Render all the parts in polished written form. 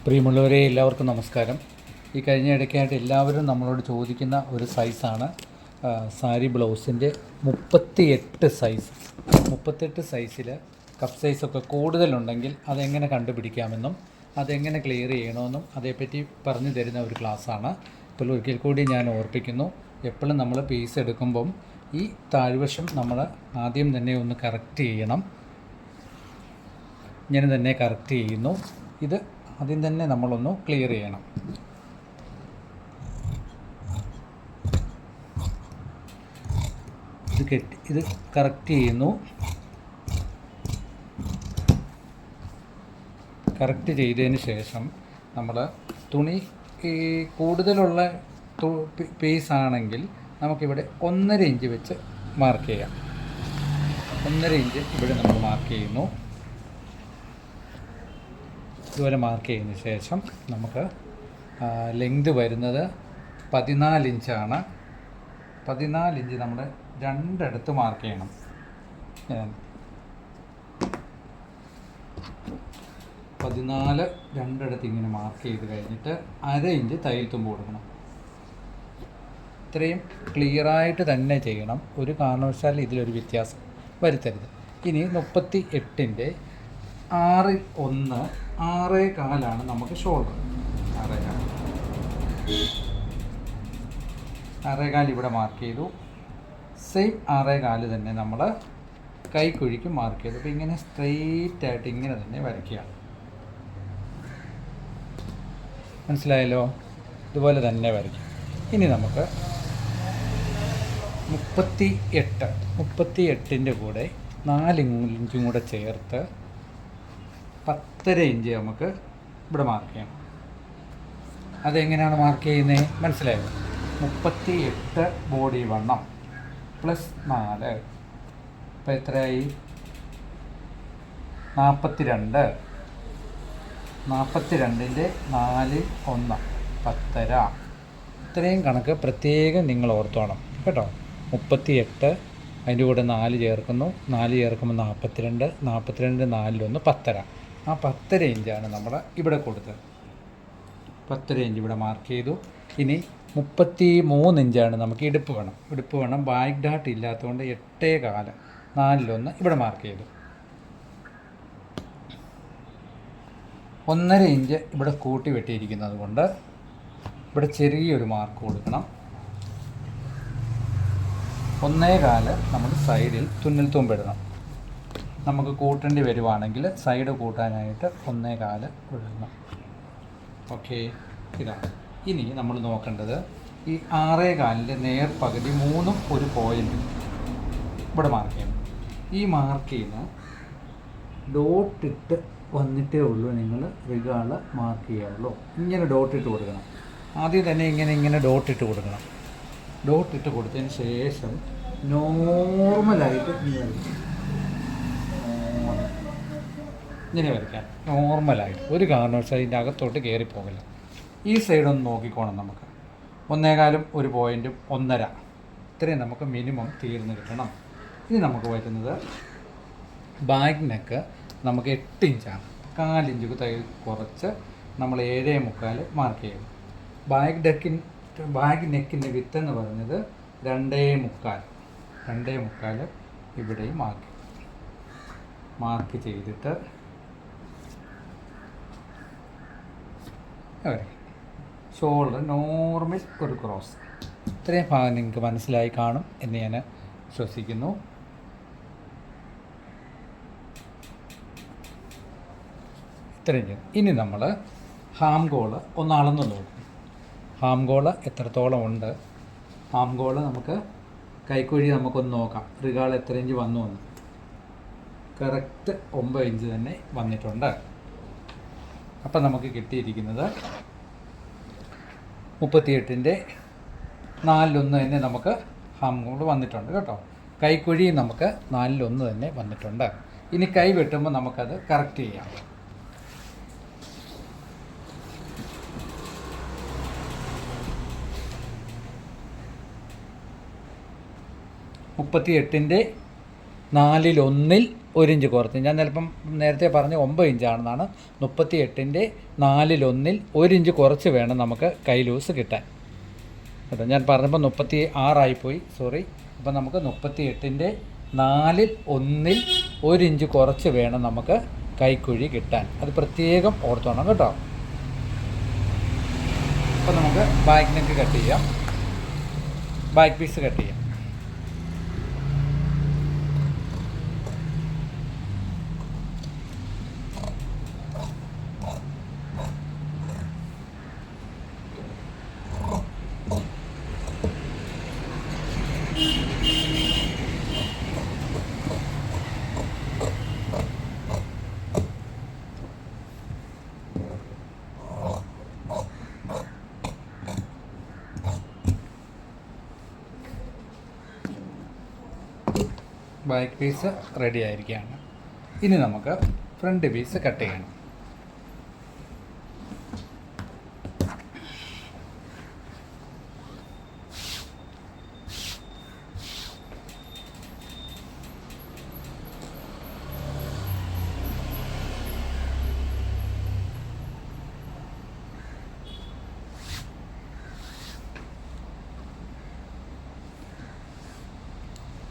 പ്രിയമുള്ളവരെ, എല്ലാവർക്കും നമസ്കാരം. ഈ കഴിഞ്ഞ ഇടയ്ക്കായിട്ട് എല്ലാവരും നമ്മളോട് ചോദിക്കുന്ന ഒരു സൈസാണ് സാരി ബ്ലൗസിൻ്റെ 38 സൈസ്. 38 സൈസിൽ കപ്പ് സൈസൊക്കെ കൂടുതലുണ്ടെങ്കിൽ അതെങ്ങനെ കണ്ടുപിടിക്കാമെന്നും അതെങ്ങനെ ക്ലിയർ ചെയ്യണമെന്നും അതേപ്പറ്റി പറഞ്ഞു തരുന്ന ഒരു ക്ലാസ്സാണ്. ഇപ്പോൾ ഒരിക്കൽ കൂടി ഞാൻ ഓർപ്പിക്കുന്നു, എപ്പോഴും നമ്മൾ പീസ് എടുക്കുമ്പം ഈ താഴ്വശം നമ്മൾ ആദ്യം തന്നെ ഒന്ന് കറക്റ്റ് ചെയ്യണം. ഇങ്ങനെ തന്നെ കറക്റ്റ് ചെയ്യുന്നു. ഇത് ആദ്യം തന്നെ നമ്മളൊന്ന് ക്ലിയർ ചെയ്യണം. ഇത് കറക്റ്റ് ചെയ്യുന്നു. കറക്റ്റ് ചെയ്തതിന് ശേഷം നമ്മൾ തുണി ഈ കൂടുതലുള്ള പീസാണെങ്കിൽ നമുക്കിവിടെ 1.5 ഇഞ്ച് വെച്ച് മാർക്ക് ചെയ്യാം. 1.5 ഇഞ്ച് ഇവിടെ നമ്മൾ മാർക്ക് ചെയ്യുന്നു. ഇതുപോലെ മാർക്ക് ചെയ്തതിന് ശേഷം നമുക്ക് ലെങ്ത് വരുന്നത് 14 ഇഞ്ചാണ്. 14 ഇഞ്ച് നമ്മൾ രണ്ടിടത്ത് മാർക്ക് ചെയ്യണം. 14 രണ്ടിടത്ത് ഇങ്ങനെ മാർക്ക് ചെയ്ത് കഴിഞ്ഞിട്ട് 1/2 ഇഞ്ച് തയ്യൽ തുമ്പ് കൊടുക്കണം. ഇത്രയും ക്ലിയറായിട്ട് തന്നെ ചെയ്യണം. ഒരു കാരണവശാലും ഇതിലൊരു വ്യത്യാസം വരുത്തരുത്. ഇനി 38ൻ്റെ 6.1 6.25 നമുക്ക് ഷോൾഡർ. 6.25 ഇവിടെ മാർക്ക് ചെയ്തു. സെയിം 6.25 തന്നെ നമ്മൾ കൈക്കുഴിക്ക് മാർക്ക് ചെയ്തു. അപ്പോൾ ഇങ്ങനെ സ്ട്രെയിറ്റ് ആയിട്ട് ഇങ്ങനെ തന്നെ വരയ്ക്കുക. മനസ്സിലായല്ലോ? ഇതുപോലെ തന്നെ വരയ്ക്കും. ഇനി നമുക്ക് 38ൻ്റെ കൂടെ 4 ഇഞ്ചും കൂടെ ചേർത്ത് 10.5 ഇഞ്ച് നമുക്ക് ഇവിടെ മാർക്ക് ചെയ്യണം. അതെങ്ങനെയാണ് മാർക്ക് ചെയ്യുന്നത് മനസ്സിലായോ? 38 ബോഡി വണ്ണം പ്ലസ് 4 ഇപ്പോൾ എത്രയായി? 42. 42ൻ്റെ 4.1 10.5. ഇത്രയും കണക്ക് പ്രത്യേകം നിങ്ങൾ ഓർത്തോണം കേട്ടോ. 38 അതിൻ്റെ കൂടെ 4 ചേർക്കുന്നു. 4 ചേർക്കുമ്പോൾ 42. 42 4.1 10.5. ആ 10.5 ഇഞ്ചാണ് നമ്മൾ ഇവിടെ കൊടുത്തത്. 10.5 ഇഞ്ച് ഇവിടെ മാർക്ക് ചെയ്തു. ഇനി 33 ഇഞ്ചാണ് നമുക്ക് ഇടുപ്പ് വേണം. ബാക്ക് ഡാട്ട് ഇല്ലാത്തതുകൊണ്ട് 8.25 4.1 ഇവിടെ മാർക്ക് ചെയ്തു. 1.5 ഇഞ്ച് ഇവിടെ കൂട്ടി വെട്ടിയിരിക്കുന്നത് കൊണ്ട് ഇവിടെ ചെറിയൊരു മാർക്ക് കൊടുക്കണം. 1.25 നമ്മൾ സൈഡിൽ തുന്നൽ തുമ്പിടണം. നമുക്ക് കൂട്ടേണ്ടി വരുവാണെങ്കിൽ സൈഡ് കൂട്ടാനായിട്ട് 1.25 ഇടണം. ഓക്കെ, ഇതാണ്. ഇനി നമ്മൾ നോക്കേണ്ടത് ഈ 6.25ൻ്റെ നേർപകുതി 3 ഒരു പോയിൻ്റ് ഇവിടെ മാർക്ക് ചെയ്യണം. ഈ മാർക്ക് ചെയ്യുന്ന ഡോട്ടിട്ട് വന്നിട്ടേ ഉള്ളൂ നിങ്ങൾ റിഗാള് മാർക്ക് ചെയ്യാറുള്ളൂ. ഇങ്ങനെ ഡോട്ടിട്ട് കൊടുക്കണം. ആദ്യം തന്നെ ഇങ്ങനെ ഡോട്ടിട്ട് കൊടുക്കണം. ഡോട്ടിട്ട് കൊടുത്തതിന് ശേഷം നോർമലായിട്ട് ഇങ്ങനെ വരയ്ക്കാം. നോർമലായിട്ട് ഒരു കാരണവശാലും അതിൻ്റെ അകത്തോട്ട് കയറിപ്പോകില്ല. ഈ സൈഡൊന്ന് നോക്കിക്കോണം. നമുക്ക് 1.25 ഒരു പോയിൻറ്റും 1.5 ഇത്രയും നമുക്ക് മിനിമം തീർന്ന് കിട്ടണം. ഇനി നമുക്ക് വരുന്നത് ബാക്ക് നെക്ക് നമുക്ക് 8 ഇഞ്ചാണ്. 4 ഇഞ്ച് തയ്യൽ കുറച്ച് നമ്മൾ 7.25 മാർക്ക് ചെയ്യും. ബാക്ക് നെക്കിൻ്റെ വിത്ത് എന്ന് പറഞ്ഞത് 2.25 ഇവിടെയും മാർക്ക് ചെയ്തിട്ട് ഷോൾഡർ നോർമൽ ഒരു ക്രോസ്. ഇത്രയും ഭാഗം നിങ്ങൾക്ക് മനസ്സിലായി കാണും എന്ന് ഞാൻ വിശ്വസിക്കുന്നു. ഇത്രയും ചെയ്യും. ഇനി നമ്മൾ ഹാം ഗോള് ഒന്ന് അളന്ന് നോക്കും. ഹാം ഗോള് എത്രത്തോളം ഉണ്ട്? ഹാം ഗോള് നമുക്ക് കൈക്കുഴി നമുക്കൊന്ന് നോക്കാം. റിഗാൾ എത്ര ഇഞ്ച് വന്നു എന്ന്. കറക്റ്റ് 9 ഇഞ്ച് തന്നെ വന്നിട്ടുണ്ട്. അപ്പം നമുക്ക് കിട്ടിയിരിക്കുന്നത് 38ൻ്റെ 4.1 തന്നെ നമുക്ക് ഹാം ഗോൾ വന്നിട്ടുണ്ട് കേട്ടോ. കൈക്കുഴി നമുക്ക് 4.1 തന്നെ വന്നിട്ടുണ്ട്. ഇനി കൈ വെട്ടുമ്പോൾ നമുക്കത് കറക്റ്റ് ചെയ്യാം. 38ൻ്റെ 4/1 1 ഇഞ്ച് കുറച്ച്. ഞാൻ ചിലപ്പം നേരത്തെ പറഞ്ഞ 9 ഇഞ്ചാണെന്നാണ്. 38ൻ്റെ 4/1 1 ഇഞ്ച് കുറച്ച് വേണം നമുക്ക് കൈ ലൂസ് കിട്ടാൻ കേട്ടോ. ഞാൻ പറഞ്ഞപ്പോൾ 36 സോറി. അപ്പം നമുക്ക് 38ൻ്റെ 4/1 1 ഇഞ്ച് കുറച്ച് വേണം നമുക്ക് കൈക്കുഴി കിട്ടാൻ. അത് പ്രത്യേകം ഓർത്തോണം കേട്ടോ. അപ്പോൾ നമുക്ക് ബാക്ക് നെക്ക് കട്ട് ചെയ്യാം, ബാക്ക് പീസ് കട്ട് ചെയ്യാം. ബാക്ക് പീസ് റെഡി ആയിരിക്കുകയാണ്. ഇനി നമുക്ക് ഫ്രണ്ട് പീസ് കട്ട് ചെയ്യണം.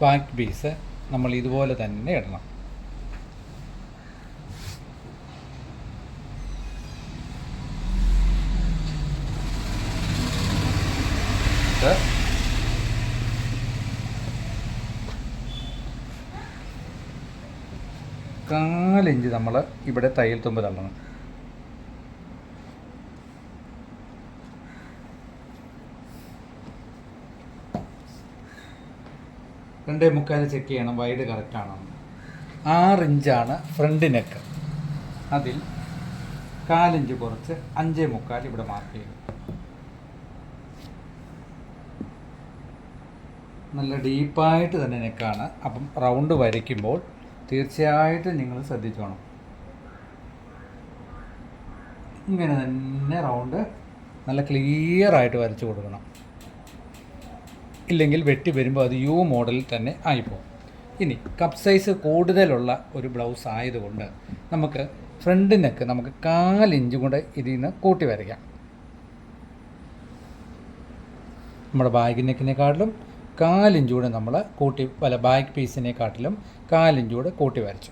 ബാക്ക് പീസ് നമ്മൾ ഇതുപോലെ തന്നെ ഇടണം. കാലിഞ്ച് നമ്മൾ ഇവിടെ തയ്യൽ തുമ്പ് തള്ളണം. രണ്ടേ മുക്കാൽ ചെക്ക് ചെയ്യണം വൈഡ് കറക്റ്റാണോ. 6 ഇഞ്ചാണ് ഫ്രണ്ട് നെക്ക്. അതിൽ 1/4 ഇഞ്ച് കുറച്ച് 5.25 ഇവിടെ മാർക്ക് ചെയ്യും. നല്ല ഡീപ്പായിട്ട് തന്നെ നെക്കാണ്. അപ്പം റൗണ്ട് വരയ്ക്കുമ്പോൾ തീർച്ചയായിട്ടും നിങ്ങൾ ശ്രദ്ധിച്ചോണം. ഇങ്ങനെ തന്നെ റൗണ്ട് നല്ല ക്ലിയറായിട്ട് വരച്ച് കൊടുക്കണം. ഇല്ലെങ്കിൽ വെട്ടി വരുമ്പോൾ അത് യു മോഡലിൽ തന്നെ ആയിപ്പോകും. ഇനി കപ്പ് സൈസ് കൂടുതലുള്ള ഒരു ബ്ലൗസ് ആയതുകൊണ്ട് നമുക്ക് ഫ്രണ്ട് നെക്ക് നമുക്ക് 1/4 ഇഞ്ചും കൂടെ ഇതിൽ നിന്ന് കൂട്ടി വരയ്ക്കാം. നമ്മുടെ ബാഗ് നെക്കിനെക്കാട്ടിലും 1/4 ഇഞ്ച് കൂടെ നമ്മൾ കൂട്ടി ബാക്ക് പീസിനെക്കാട്ടിലും 1/4 ഇഞ്ച് കൂടെ കൂട്ടി വരച്ചു.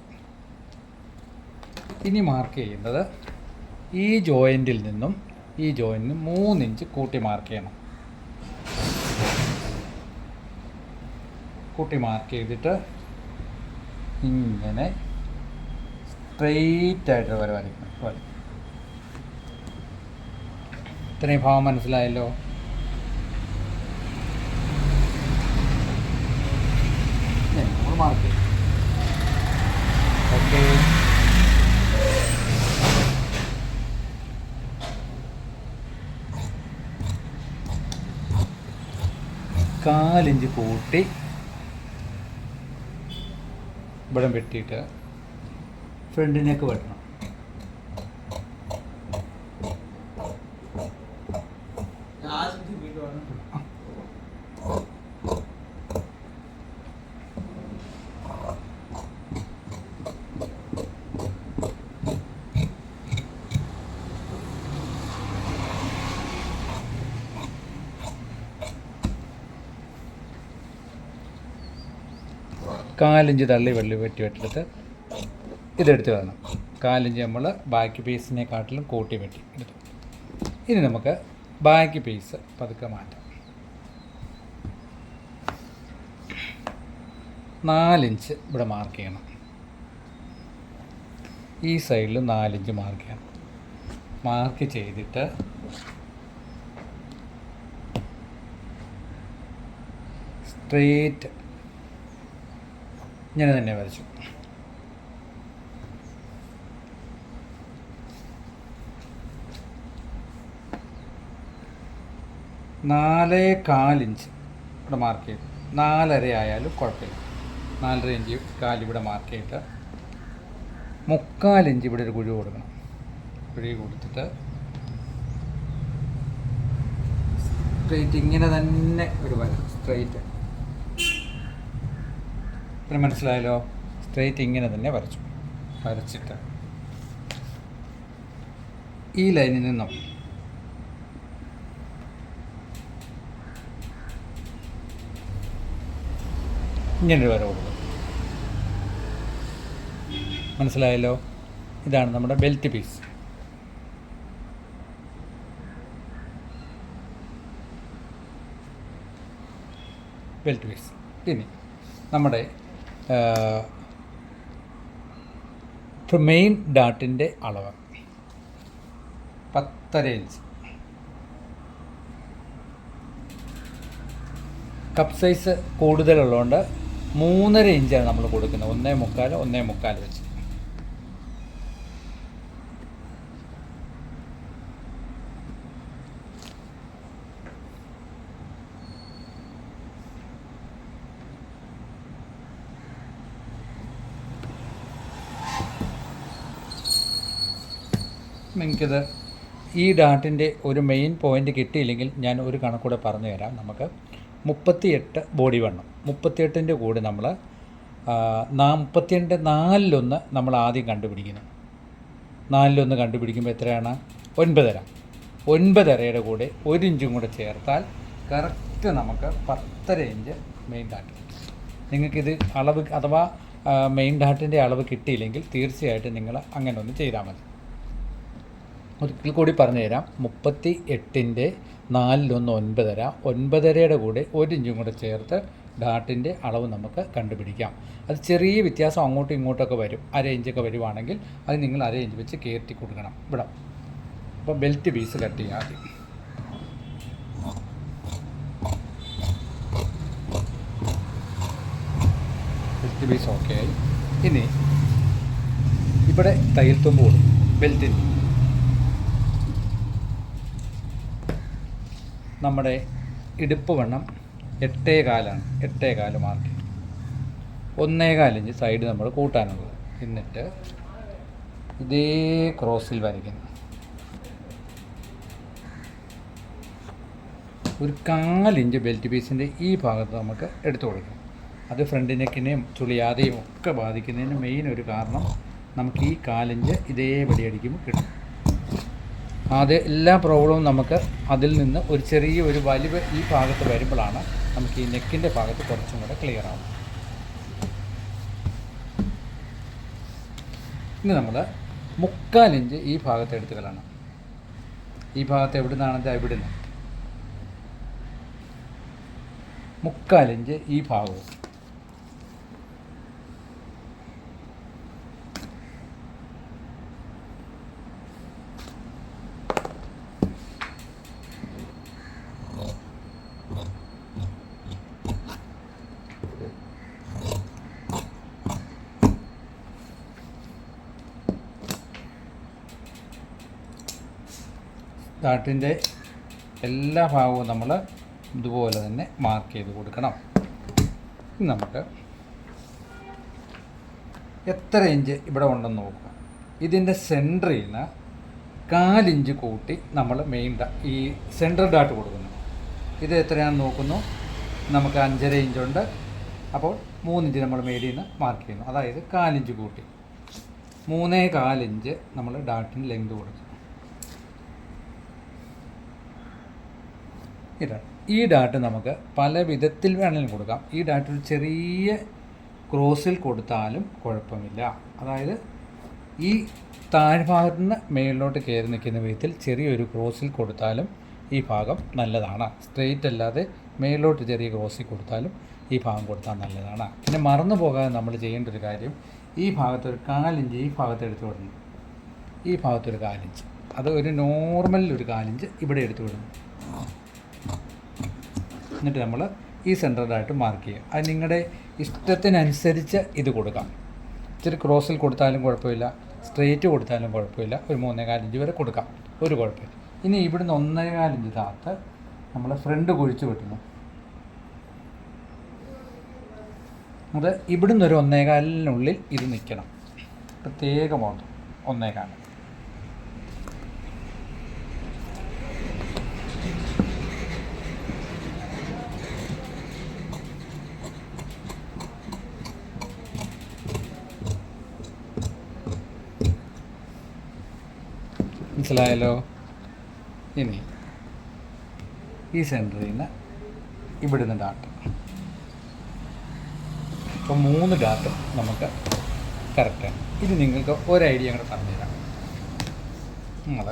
ഇനി മാർക്ക് ചെയ്യുന്നത് ഈ ജോയിൻറ്റിൽ നിന്നും ഈ ജോയിൻറ്റിന് 3 ഇഞ്ച് കൂട്ടി മാർക്ക് ചെയ്യണം. കൂട്ടി മാർക്ക് ചെയ്തിട്ട് ഇങ്ങനെ സ്ട്രെയിറ്റ് ആയിട്ട് വരെ വരയ്ക്കണം. ഇത്രയും ഭാവം മനസ്സിലായല്ലോ. മാർക്ക് ചെയ്യും. ഓക്കെ, കാലിഞ്ച് കൂട്ടി ഇവിടെ വെട്ടിയിട്ട് ഫ്രണ്ടിനേക്ക് വെട്ടണം. കാലിഞ്ച് തള്ളി വെട്ടിയെടുത്ത് ഇതെടുത്ത് വേണം. 1/4 ഇഞ്ച് നമ്മൾ ബാക്ക് പീസിനെക്കാട്ടിലും കൂട്ടി വെട്ടി എടുത്തു. ഇനി നമുക്ക് ബാക്ക് പീസ് പതുക്കെ മാറ്റാം. 4 ഇഞ്ച് ഇവിടെ മാർക്ക് ചെയ്യണം. ഈ സൈഡിൽ 4 ഇഞ്ച് മാർക്ക് ചെയ്യണം. മാർക്ക് ചെയ്തിട്ട് സ്ട്രെയിറ്റ് ഇങ്ങനെ തന്നെ വരച്ചു. നാലേ 1/4 ഇഞ്ച് ഇവിടെ മാർക്ക് ചെയ്തു. 4.5 ആയാലും കുഴപ്പമില്ല. 4.5 ഇഞ്ച് 1/4 ഇവിടെ മാർക്ക് ചെയ്തിട്ട് 3/4 ഇഞ്ച് ഇവിടെ ഒരു കുഴി കൊടുക്കണം. കുഴി കൊടുത്തിട്ട് സ്ട്രെയിറ്റ് ഇങ്ങനെ തന്നെ ഒരു വര സ്ട്രെയിറ്റ് പിന്നെ മനസ്സിലായല്ലോ. സ്ട്രെയിറ്റ് ഇങ്ങനെ തന്നെ വരച്ചിട്ട് ഈ ലൈനിൽ നിന്നും ഇങ്ങനൊരു വര കൊടുക്കും. മനസ്സിലായല്ലോ. ഇതാണ് നമ്മുടെ ബെൽറ്റ് പീസ്. ഇനി നമ്മുടെ മെയിൻ ഡാട്ടിൻ്റെ അളവ് 10.5 ഇഞ്ച്. കപ്പ് സൈസ് കൂടുതലുള്ളതുകൊണ്ട് 3.5 ഇഞ്ചാണ് നമ്മൾ കൊടുക്കുന്നത്. 1.25 വെച്ച്. നിങ്ങൾക്കിത് ഈ ഡാട്ടിൻ്റെ ഒരു മെയിൻ പോയിൻ്റ് കിട്ടിയില്ലെങ്കിൽ ഞാൻ ഒരു കണക്കൂടെ പറഞ്ഞു തരാം. നമുക്ക് 38 ബോഡി വണ്ണം, 38ൻ്റെ കൂടെ നമ്മൾ 38 4/1 നമ്മൾ ആദ്യം കണ്ടുപിടിക്കുന്നു. 4/1 കണ്ടുപിടിക്കുമ്പോൾ എത്രയാണ്? 9.5. 9.5യുടെ കൂടെ 1 ഇഞ്ചും കൂടെ ചേർത്താൽ കറക്റ്റ് നമുക്ക് 10.5 ഇഞ്ച് മെയിൻ ഡാട്ട്. നിങ്ങൾക്കിത് അളവ് അഥവാ മെയിൻ ഡാട്ടിൻ്റെ അളവ് കിട്ടിയില്ലെങ്കിൽ തീർച്ചയായിട്ടും നിങ്ങൾ അങ്ങനെ ഒന്ന് ചെയ്താൽ മതി. ഒരിക്കൽ കൂടി പറഞ്ഞു തരാം. 38ൻ്റെ 4/1 9.5. 9.5യുടെ കൂടെ 1 ഇഞ്ചും കൂടെ ചേർത്ത് ഡാട്ടിൻ്റെ അളവ് നമുക്ക് കണ്ടുപിടിക്കാം. അത് ചെറിയ വ്യത്യാസം അങ്ങോട്ടും ഇങ്ങോട്ടൊക്കെ വരും. 1/2 ഇഞ്ചൊക്കെ വരുവാണെങ്കിൽ അത് നിങ്ങൾ 1/2 ഇഞ്ച് വെച്ച് കയറ്റി കൊടുക്കണം ഇവിടെ. അപ്പോൾ ബെൽറ്റ് പീസ് കട്ട് ചെയ്യാം ആദ്യം. ബെൽറ്റ് പീസ് ഓക്കെ ആയി. ഇനി ഇവിടെ തയ്യൽ തുമ്പ് കൊടുക്കും. ബെൽറ്റിന് നമ്മുടെ ഇടുപ്പ് വണ്ണം 8.25 ആണ്. 8.25 മാർക്ക്. 1.25 ഇഞ്ച് സൈഡ് നമ്മൾ കൂട്ടാനുള്ളത്. എന്നിട്ട് ഇതേ ക്രോസിൽ വരയ്ക്കുന്നു. ഒരു 1/4 ഇഞ്ച് ബെൽറ്റ് പീസിൻ്റെ ഈ ഭാഗത്ത് നമുക്ക് എടുത്തു കൊടുക്കും. അത് ഫ്രണ്ട് നെക്കിനെയും ചുളിയാതെയും ഒക്കെ ബാധിക്കുന്നതിന് മെയിൻ ഒരു കാരണം നമുക്ക് ഈ 1/4 ഇഞ്ച് ഇതേപടി അടിക്കുമ്പോൾ കിട്ടും. ആദ്യം എല്ലാ പ്രോബ്ലവും നമുക്ക് അതിൽ നിന്ന് ഒരു ചെറിയ ഒരു വലിവ് ഈ ഭാഗത്ത് വരുമ്പോഴാണ് നമുക്ക് ഈ നെക്കിൻ്റെ ഭാഗത്ത് കുറച്ചും കൂടെ ക്ലിയർ ആവും. ഇനി നമ്മൾ 3/4 ഇഞ്ച് ഈ ഭാഗത്ത് എടുത്ത് കളയണം. ഈ ഭാഗത്ത് എവിടെ നിന്നാണെന്ന് ഇവിടുന്ന് 3/4 ഇഞ്ച് ഈ ഭാഗവും. ഡാട്ടിൻ്റെ എല്ലാ ഭാഗവും നമ്മൾ ഇതുപോലെ തന്നെ മാർക്ക് ചെയ്ത് കൊടുക്കണം. നമുക്ക് എത്ര ഇഞ്ച് ഇവിടെ ഉണ്ടെന്ന് നോക്കുക. ഇതിൻ്റെ സെൻറ്ററിൽ നിന്ന് 1/4 ഇഞ്ച് കൂട്ടി നമ്മൾ മെയിൻ ഈ സെൻട്രൽ ഡാട്ട് കൊടുക്കുന്നു. ഇത് എത്രയാണെന്ന് നോക്കുന്നു. നമുക്ക് 5.5 ഇഞ്ചുണ്ട്. അപ്പോൾ 3 ഇഞ്ച് നമ്മൾ മേലിൽ നിന്ന് മാർക്ക് ചെയ്യുന്നു. അതായത് 1/4 ഇഞ്ച് കൂട്ടി 3.25 ഇഞ്ച് നമ്മൾ ഡാട്ടിന് ലെങ്ത് കൊടുക്കും. ഇതാണ്. ഈ ഡാട്ട് നമുക്ക് പല വിധത്തിൽ വേണമെങ്കിലും കൊടുക്കാം. ഈ ഡാട്ട് ഒരു ചെറിയ ക്രോസിൽ കൊടുത്താലും കുഴപ്പമില്ല. അതായത് ഈ താഴ്ഭാഗത്ത് നിന്ന് മേളിലോട്ട് കയറി നിൽക്കുന്ന വിധത്തിൽ ചെറിയൊരു ക്രോസിൽ കൊടുത്താലും ഈ ഭാഗം നല്ലതാണ്. സ്ട്രെയിറ്റ് അല്ലാതെ മേളിലോട്ട് ചെറിയ ക്രോസിൽ കൊടുത്താലും ഈ ഭാഗം കൊടുത്താൽ നല്ലതാണ്. പിന്നെ മറന്നു പോകാതെ നമ്മൾ ചെയ്യേണ്ട ഒരു കാര്യം, ഈ ഭാഗത്തൊരു 1/4 ഇഞ്ച് ഈ ഭാഗത്ത് എടുത്ത് വിടുന്നു. ഈ ഭാഗത്തൊരു 1/4 ഇഞ്ച്, അത് ഒരു നോർമലിൽ ഒരു 1/4 ഇഞ്ച് ഇവിടെ എടുത്ത് വിടുന്നു. എന്നിട്ട് നമ്മൾ ഈ സെൻറ്ററിലായിട്ട് മാർക്ക് ചെയ്യുക. അത് നിങ്ങളുടെ ഇഷ്ടത്തിനനുസരിച്ച് ഇത് കൊടുക്കാം. ഇച്ചിരി ക്രോസിൽ കൊടുത്താലും കുഴപ്പമില്ല, സ്ട്രെയിറ്റ് കൊടുത്താലും കുഴപ്പമില്ല. ഒരു 3.25 ഇഞ്ച് വരെ കൊടുക്കാം, ഒരു കുഴപ്പമില്ല. ഇനി ഇവിടുന്ന് 1.25 ഇഞ്ച് താത്ത് നമ്മൾ ഫ്രണ്ട് കുഴിച്ച് വെട്ടുന്നു. അത് ഇവിടുന്ന് ഒരു 1.25-നുള്ളിൽ ഇത് നിൽക്കണം. പ്രത്യേകമാണ് 1.25. മനസ്സിലായല്ലോ. ഇനി ഈ സെൻറ്ററിൽ നിന്ന് ഇവിടുന്ന് ഡാട്ട്, അപ്പോൾ 3 ഡാട്ടും നമുക്ക് കറക്റ്റാണ്. ഇത് നിങ്ങൾക്ക് ഒരു ഐഡിയ കൂടെ പറഞ്ഞുതരാം. നമ്മൾ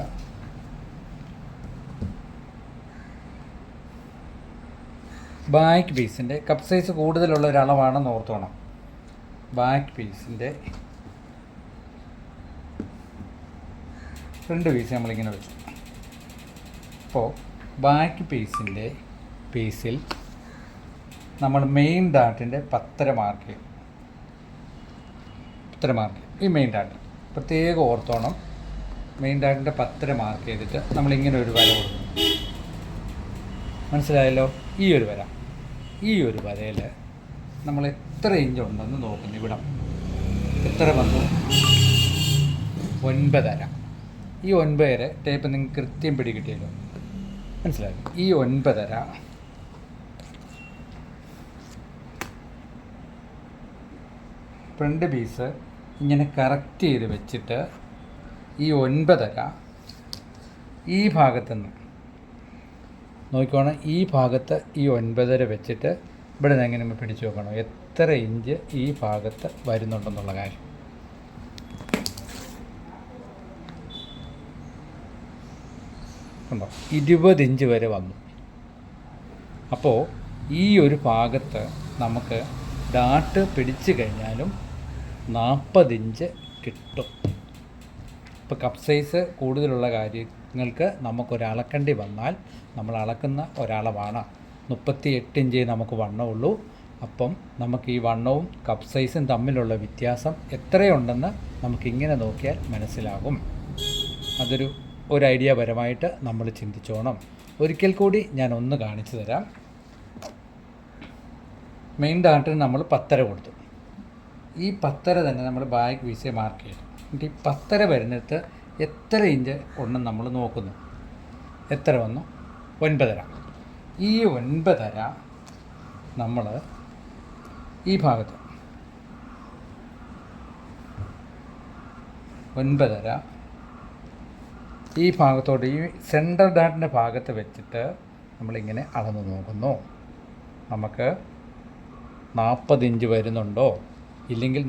ബാക്ക് പീസിൻ്റെ കപ്പ് സൈസ് കൂടുതലുള്ള ഒരളവാണെന്ന് ഓർത്തോണം. ബാക്ക് പീസിൻ്റെ ഫ്രണ്ട് പീസ് നമ്മളിങ്ങനെ വെച്ചു. അപ്പോൾ ബാക്ക് പീസിൽ നമ്മൾ മെയിൻ ഡാട്ടിൻ്റെ 10.5 മാർക്ക് ചെയ്യും. 10.5 മാർക്ക് ഈ മെയിൻ ഡാട്ട് പ്രത്യേകം ഓർത്തോണം. മെയിൻ ഡാട്ടിൻ്റെ 10.5 മാർക്ക് ചെയ്തിട്ട് നമ്മളിങ്ങനെ ഒരു വര കൊടുക്കും. മനസ്സിലായല്ലോ. ഈ ഒരു വരയിൽ നമ്മൾ എത്ര ഇഞ്ച് ഉണ്ടെന്ന് നോക്കുന്നു. ഇവിടം എത്ര വന്നു? 9.5. ഈ 9.5 ടേപ്പ് നിങ്ങൾക്ക് കൃത്യം പിടികിട്ടിയല്ലോ. മനസ്സിലായി. ഈ 9.5 ഫ്രണ്ട് പീസ് ഇങ്ങനെ കറക്റ്റ് ചെയ്ത് വെച്ചിട്ട് ഈ 9.5 ഈ ഭാഗത്തുനിന്ന് നോക്കിക്കോണം. ഈ ഭാഗത്ത് ഈ 9.5 വെച്ചിട്ട് ഇവിടെ നിന്ന് എങ്ങനെ പിടിച്ചു നോക്കണം എത്ര ഇഞ്ച് ഈ ഭാഗത്ത് വരുന്നുണ്ടെന്നുള്ള കാര്യം. ഉണ്ടോ? 20 ഇഞ്ച് വരെ വന്നു. അപ്പോൾ ഈ ഒരു ഭാഗത്ത് നമുക്ക് ഡാട്ട് പിടിച്ചു കഴിഞ്ഞാലും 40 ഇഞ്ച് കിട്ടും. ഇപ്പോൾ കപ്പ് സൈസ് കൂടുതലുള്ള കാര്യങ്ങൾക്ക് നമുക്കൊരളക്കേണ്ടി വന്നാൽ നമ്മൾ അളക്കുന്ന ഒരളവാണ് 38 ഇഞ്ച് നമുക്ക് വണ്ണമുള്ളൂ. അപ്പം നമുക്ക് ഈ വണ്ണവും കപ്പ് സൈസും തമ്മിലുള്ള വ്യത്യാസം എത്രയുണ്ടെന്ന് നമുക്കിങ്ങനെ നോക്കിയാൽ മനസ്സിലാകും. ഒരു ഐഡിയ പരമായിട്ട് നമ്മൾ ചിന്തിച്ചോണം. ഒരിക്കൽ കൂടി ഞാൻ ഒന്ന് കാണിച്ചു തരാം. മെയിൻ ഡാട്ടിന് നമ്മൾ 10.5 കൊടുത്തു. ഈ 10.5 തന്നെ നമ്മൾ ബാക്ക് പീസ് മാർക്ക് ചെയ്തു. എന്നിട്ട് ഈ 10.5 വരുന്നിടത്ത് എത്ര ഇഞ്ച് ഉണ്ടെന്ന് നമ്മൾ നോക്കുന്നു. എത്ര വന്നു? 9.5. ഈ 9.5 നമ്മൾ ഈ ഭാഗത്ത് 9.5 ഈ ഭാഗത്തോട്ട് ഈ സെൻറ്റർ ഡാട്ടിൻ്റെ ഭാഗത്ത് വെച്ചിട്ട് നമ്മളിങ്ങനെ അളന്ന് നോക്കുന്നു. നമുക്ക് 40 ഇഞ്ച് വരുന്നുണ്ടോ ഇല്ലെങ്കിൽ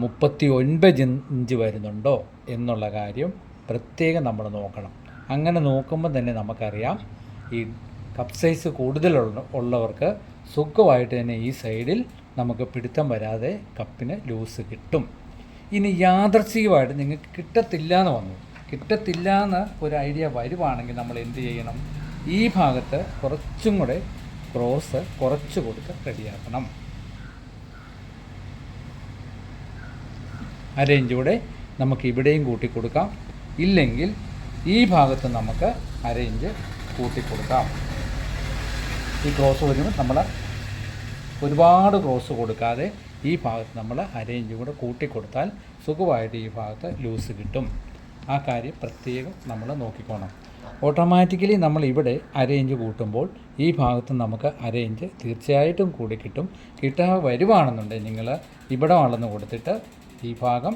39 ഇഞ്ച് വരുന്നുണ്ടോ എന്നുള്ള കാര്യം പ്രത്യേകം നമ്മൾ നോക്കണം. അങ്ങനെ നോക്കുമ്പോൾ തന്നെ നമുക്കറിയാം ഈ കപ്പ് സൈസ് കൂടുതലുള്ളവർക്ക് സുഖമായിട്ട് തന്നെ ഈ സൈഡിൽ നമുക്ക് പിടുത്തം വരാതെ കപ്പിന് ലൂസ് കിട്ടും. ഇനി യാദർച്ഛികമായിട്ട് നിങ്ങൾക്ക് കിട്ടത്തില്ല എന്ന് ഒരു ഐഡിയ വരുവാണെങ്കിൽ നമ്മൾ എന്ത് ചെയ്യണം? ഈ ഭാഗത്ത് കുറച്ചും കൂടെ ക്രോസ് കുറച്ച് കൊടുത്ത് റെഡിയാക്കണം. അരയിഞ്ച് കൂടെ നമുക്ക് ഇവിടെയും കൂട്ടിക്കൊടുക്കാം. ഇല്ലെങ്കിൽ ഈ ഭാഗത്ത് നമുക്ക് അരയിഞ്ച് കൂട്ടിക്കൊടുക്കാം. ഈ ക്രോസ് വരുമ്പോൾ നമ്മൾ ഒരുപാട് ക്രോസ് കൊടുക്കാതെ ഈ ഭാഗത്ത് നമ്മൾ അരയിഞ്ച് കൂടെ കൂട്ടിക്കൊടുത്താൽ സുഖമായിട്ട് ഈ ഭാഗത്ത് ലൂസ് കിട്ടും. ആ കാര്യം പ്രത്യേകം നമ്മൾ നോക്കിക്കോണം. ഓട്ടോമാറ്റിക്കലി നമ്മൾ ഇവിടെ അരയിഞ്ച് കൂട്ടുമ്പോൾ ഈ ഭാഗത്ത് നമുക്ക് അരയിഞ്ച് തീർച്ചയായിട്ടും കൂടി കിട്ടാൻ വരുവാണെന്നുണ്ടെങ്കിൽ നിങ്ങൾ ഇവിടെ അളന്ന് കൊടുത്തിട്ട് ഈ ഭാഗം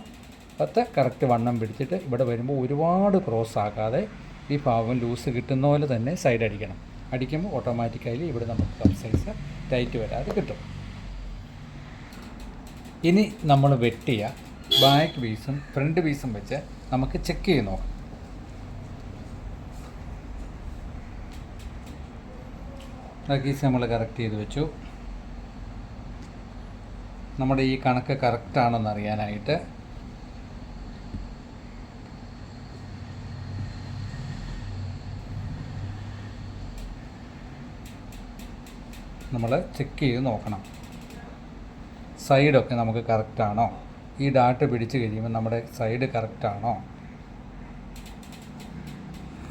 കറക്റ്റ് വണ്ണം പിടിച്ചിട്ട് ഇവിടെ വരുമ്പോൾ ഒരുപാട് ക്രോസ് ആക്കാതെ ഈ ഭാഗം ലൂസ് കിട്ടുന്ന പോലെ തന്നെ സൈഡ് അടിക്കണം. അടിക്കുമ്പോൾ ഓട്ടോമാറ്റിക്കലി ഇവിടെ നമുക്ക് കപ്പ് സൈസ് ടൈറ്റ് വരാതെ കിട്ടും. ഇനി നമ്മൾ വെട്ടിയ ബാക്ക് പീസും ഫ്രണ്ട് പീസും വെച്ച് നമുക്ക് ചെക്ക് ചെയ്ത് നോക്കാം. ബാക്ക് പീസ് നമ്മൾ കറക്റ്റ് ചെയ്ത് വെച്ചു. നമ്മുടെ ഈ കണക്ക് കറക്റ്റാണെന്ന് അറിയാനായിട്ട് നമ്മൾ ചെക്ക് ചെയ്ത് നോക്കണം. സൈഡൊക്കെ നമുക്ക് കറക്റ്റാണോ? ഈ ഡാട്ട് പിടിച്ച് കഴിയുമ്പോൾ നമ്മുടെ സൈഡ് കറക്റ്റാണോ?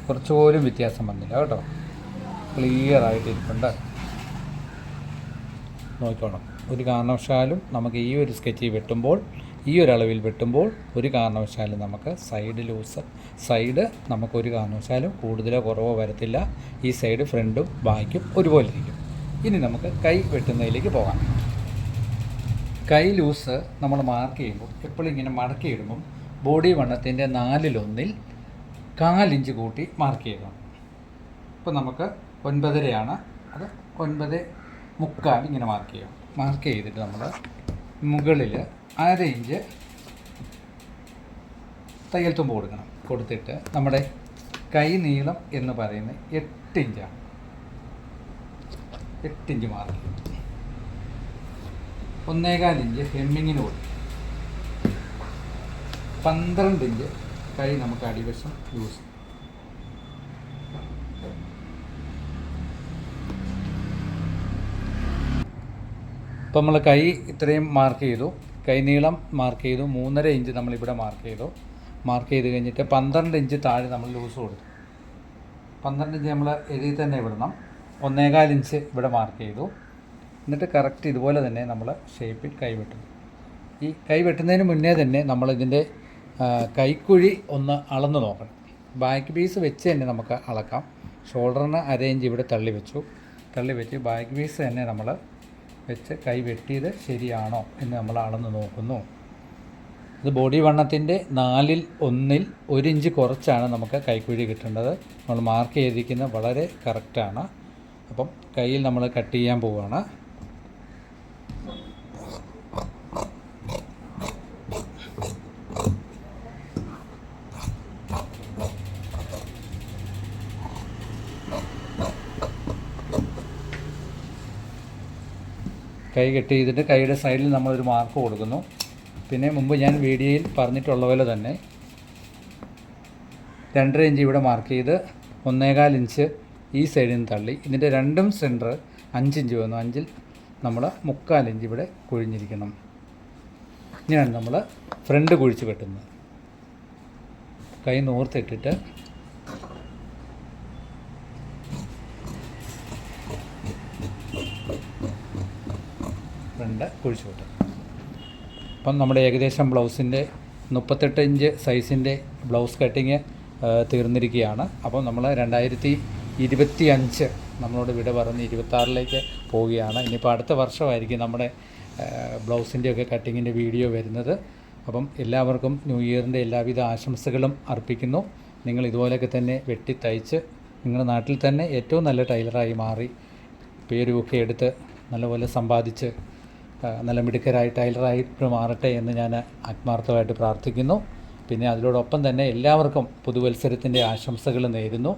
കുറച്ചുപോലും വ്യത്യാസം വന്നില്ല കേട്ടോ. ക്ലിയർ ആയിട്ടിരിപ്പുണ്ട്. നോക്കണം. ഒരു കാരണവശാലും നമുക്ക് ഈ ഒരു സ്കെച്ച് വെട്ടുമ്പോൾ ഈ ഒരളവിൽ വെട്ടുമ്പോൾ ഒരു കാരണവശാലും നമുക്ക് സൈഡ് നമുക്കൊരു കാരണവശാലും കൂടുതലോ കുറവോ വരത്തില്ല. ഈ സൈഡ് ഫ്രണ്ടും ബാക്കും ഒരുപോലെ ഇരിക്കും. ഇനി നമുക്ക് കൈ വെട്ടുന്നതിലേക്ക് പോകാം. കൈ ലൂസ് നമ്മൾ മാർക്ക് ചെയ്യുമ്പോൾ എപ്പോഴും ഇങ്ങനെ മടക്കിയിടുമ്പം ബോഡി വണ്ണത്തിൻ്റെ 4/1 1/4 ഇഞ്ച് കൂട്ടി മാർക്ക് ചെയ്തതാണ്. ഇപ്പോൾ നമുക്ക് 9.5 അത് 9.75 ഇങ്ങനെ മാർക്ക് ചെയ്യാം. മാർക്ക് ചെയ്തിട്ട് നമ്മൾ മുകളിൽ 1/2 ഇഞ്ച് തയ്യൽ തുമ്പ് കൊടുക്കണം. കൊടുത്തിട്ട് നമ്മുടെ കൈ നീളം എന്ന് പറയുന്നത് 8 ഇഞ്ചാണ്. 8 ഇഞ്ച് മാർക്ക് ചെയ്യും. 1.25 ഇഞ്ച് ഹെമ്മിങ്ങിന് കൊടുക്കും. 12 ഇഞ്ച് കൈ നമുക്ക് അടിവശം യൂസ് ചെയ്യും. ഇപ്പം നമ്മൾ കൈ ഇത്രയും മാർക്ക് ചെയ്തു, കൈ നീളം മാർക്ക് ചെയ്തു, 3.5 ഇഞ്ച് നമ്മളിവിടെ മാർക്ക് ചെയ്തു. മാർക്ക് ചെയ്ത് കഴിഞ്ഞിട്ട് 12 ഇഞ്ച് താഴെ നമ്മൾ ലൂസ് കൊടുത്തു. 12 ഇഞ്ച് നമ്മൾ എഴുതി തന്നെ വിടണം. 1.25 ഇഞ്ച് ഇവിടെ മാർക്ക് ചെയ്തു. എന്നിട്ട് കറക്റ്റ് ഇതുപോലെ തന്നെ നമ്മൾ ഷേപ്പിൽ കൈ വെട്ടും. ഈ കൈ വെട്ടുന്നതിന് മുന്നേ തന്നെ നമ്മളിതിൻ്റെ കൈക്കുഴി ഒന്ന് അളന്ന് നോക്കണം. ബാക്ക് പീസ് വെച്ച് തന്നെ നമുക്ക് അളക്കാം. ഷോൾഡറിന് 1/2 ഇഞ്ച് ഇവിടെ തള്ളി വെച്ച് ബാക്ക് പീസ് തന്നെ നമ്മൾ വെച്ച് കൈ വെട്ടിയത് ശരിയാണോ എന്ന് നമ്മൾ അളന്ന് നോക്കുന്നു. ഇത് ബോഡി വണ്ണത്തിൻ്റെ 1/4 1 ഇഞ്ച് കുറച്ചാണ് നമുക്ക് കൈക്കുഴി കിട്ടേണ്ടത്. നമ്മൾ മാർക്ക് ചെയ്തിരിക്കുന്നത് വളരെ കറക്റ്റാണ്. അപ്പം കയ്യിൽ നമ്മൾ കട്ട് ചെയ്യാൻ പോവുകയാണ്. കൈ കട്ട് ചെയ്തിട്ട് കൈയുടെ സൈഡിൽ നമ്മളൊരു മാർക്ക് കൊടുക്കുന്നു. പിന്നെ മുമ്പ് ഞാൻ വീഡിയോയിൽ പറഞ്ഞിട്ടുള്ള പോലെ തന്നെ 2.5 ഇഞ്ച് ഇവിടെ മാർക്ക് ചെയ്ത് 1.25 ഇഞ്ച് ഈ സൈഡിൽ നിന്ന് തള്ളി. ഇതിൻ്റെ രണ്ടും സെൻറ്റർ 5 ഇഞ്ച് വന്നു. 5-ൽ നമ്മൾ 3/4 ഇഞ്ച് ഇവിടെ കുഴിഞ്ഞിരിക്കണം. ഇങ്ങനെയാണ് നമ്മൾ ഫ്രണ്ട് കുഴിച്ച് വെട്ടുന്നത്. കൈ നോർത്തിട്ടിട്ട് ഫ്രണ്ട് കുഴിച്ച് വെട്ടും. അപ്പം നമ്മുടെ ഏകദേശം ബ്ലൗസിൻ്റെ 38 ഇഞ്ച് സൈസിൻ്റെ ബ്ലൗസ് കട്ടിങ് തീർന്നിരിക്കുകയാണ്. അപ്പം നമ്മൾ 2025 നമ്മളോട് വിട പറഞ്ഞ് 26-ലേക്ക് പോവുകയാണ്. ഇനിയിപ്പോൾ അടുത്ത വർഷമായിരിക്കും നമ്മുടെ ബ്ലൗസിൻ്റെയൊക്കെ കട്ടിങ്ങിൻ്റെ വീഡിയോ വരുന്നത്. അപ്പം എല്ലാവർക്കും ന്യൂ ഇയറിൻ്റെ എല്ലാവിധ ആശംസകളും അർപ്പിക്കുന്നു. നിങ്ങൾ ഇതുപോലെയൊക്കെ തന്നെ വെട്ടി തയ്ച്ച് നിങ്ങളുടെ നാട്ടിൽ തന്നെ ഏറ്റവും നല്ല ടൈലറായി മാറി പേരുമൊക്കെ എടുത്ത് നല്ലപോലെ സമ്പാദിച്ച് നല്ല മിടുക്കരായി ടൈലറായിട്ട് മാറട്ടെ എന്ന് ഞാൻ ആത്മാർത്ഥമായിട്ട് പ്രാർത്ഥിക്കുന്നു. പിന്നെ അതിനോടൊപ്പം തന്നെ എല്ലാവർക്കും പുതുവത്സരത്തിൻ്റെ ആശംസകൾ നേരുന്നു.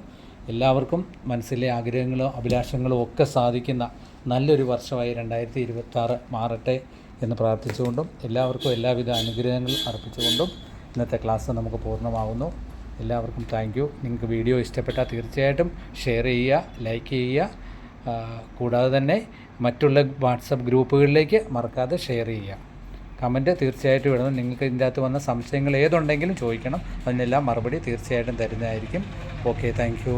എല്ലാവർക്കും മനസ്സിലെ ആഗ്രഹങ്ങളും അഭിലാഷങ്ങളും ഒക്കെ സാധിക്കുന്ന നല്ലൊരു വർഷമായി 2026 മാറട്ടെ എന്ന് പ്രാർത്ഥിച്ചുകൊണ്ടും എല്ലാവർക്കും എല്ലാവിധ അനുഗ്രഹങ്ങളും അർപ്പിച്ചുകൊണ്ടും ഇന്നത്തെ ക്ലാസ് നമുക്ക് പൂർണ്ണമാകുന്നു. എല്ലാവർക്കും താങ്ക് യു. നിങ്ങൾക്ക് വീഡിയോ ഇഷ്ടപ്പെട്ടാൽ തീർച്ചയായിട്ടും ഷെയർ ചെയ്യുക, ലൈക്ക് ചെയ്യുക. കൂടാതെ തന്നെ മറ്റുള്ള വാട്സപ്പ് ഗ്രൂപ്പുകളിലേക്ക് മറക്കാതെ ഷെയർ ചെയ്യുക. കമൻറ്റ് തീർച്ചയായിട്ടും ഇടണം. നിങ്ങൾക്ക് ഇതിൻ്റെ അകത്ത് വന്ന സംശയങ്ങൾ ഏതുണ്ടെങ്കിലും ചോദിക്കണം. അതിനെല്ലാം മറുപടി തീർച്ചയായിട്ടും തരുന്നതായിരിക്കും. Okay, thank you.